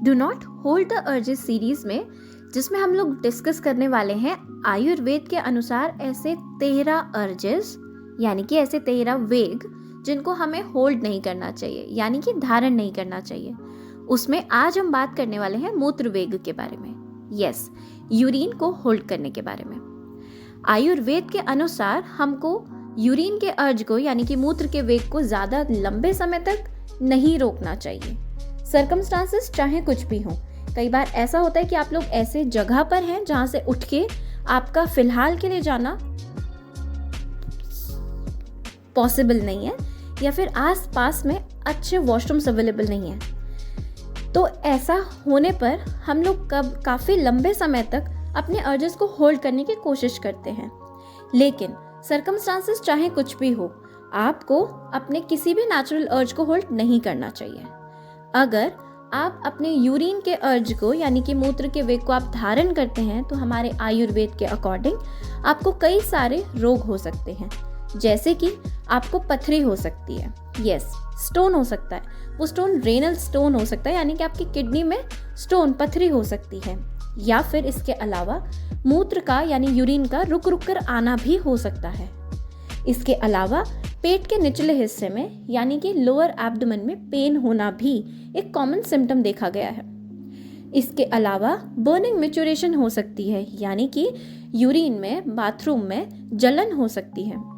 Do not hold the urges series में, जिसमें हम लोग डिस्कस करने वाले हैं आयुर्वेद के अनुसार ऐसे 13 अर्जेस, यानी कि ऐसे 13 वेग जिनको हमें होल्ड नहीं करना चाहिए, यानी कि धारण नहीं करना चाहिए। उसमें आज हम बात करने वाले हैं मूत्र वेग के बारे में। यस, यूरिन को होल्ड करने के बारे में। आयुर्वेद के अनुसार हमको यूरिन के अर्ज को, यानी कि मूत्र के वेग को ज़्यादा लंबे समय तक नहीं रोकना चाहिए। सर्कमस्टांसेस चाहे कुछ भी हो, कई बार ऐसा होता है कि आप लोग ऐसे जगह पर हैं जहाँ से उठ के आपका फिलहाल के लिए जाना पॉसिबल नहीं है, या फिर आस पास में अच्छे वॉशरूम्स अवेलेबल नहीं है। तो ऐसा होने पर हम लोग काफ़ी लंबे समय तक अपने अर्जेस को होल्ड करने की कोशिश करते हैं। लेकिन सर्कमस्टांसेस चाहे कुछ भी हो, आपको अपने किसी भी नेचुरल अर्ज को होल्ड नहीं करना चाहिए। अगर आप अपने यूरिन के अर्ज को, यानी कि मूत्र के वेग को आप धारण करते हैं, तो हमारे आयुर्वेद के अकॉर्डिंग आपको कई सारे रोग हो सकते हैं। जैसे कि आपको पथरी हो सकती है, यस, स्टोन हो सकता है, वो स्टोन रेनल स्टोन हो सकता है, यानी कि आपकी किडनी में स्टोन पथरी हो सकती है, या फिर इसके अलावा मूत्र का यानी यूरिन का रुक रुक कर आना भी हो सकता है। इसके अलावा पेट के निचले हिस्से में, यानी कि लोअर एब्डोमेन में पेन होना भी एक कॉमन सिम्टम देखा गया है। इसके अलावा बर्निंग मैच्योरेशन हो सकती है, यानी कि यूरिन में, बाथरूम में जलन हो सकती है।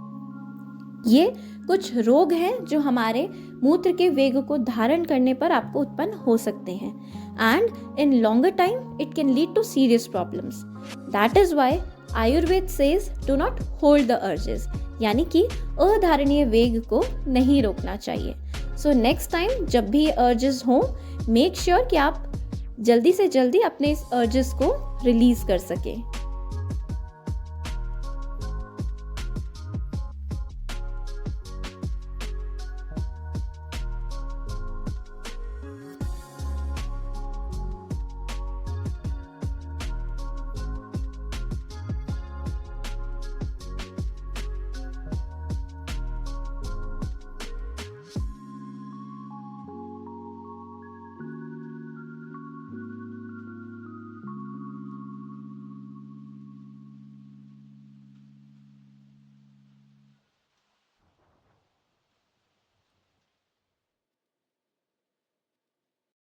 ये कुछ रोग हैं जो हमारे मूत्र के वेग को धारण करने पर आपको उत्पन्न हो सकते हैं, and in longer time it can lead to serious problems. That is why Ayurveda says do not hold the urges, यानी कि अधारणीय वेग को नहीं रोकना चाहिए। सो नेक्स्ट टाइम जब भी अर्जेस हों, मेक श्योर कि आप जल्दी से जल्दी अपने इस अर्जेस को रिलीज कर सकें।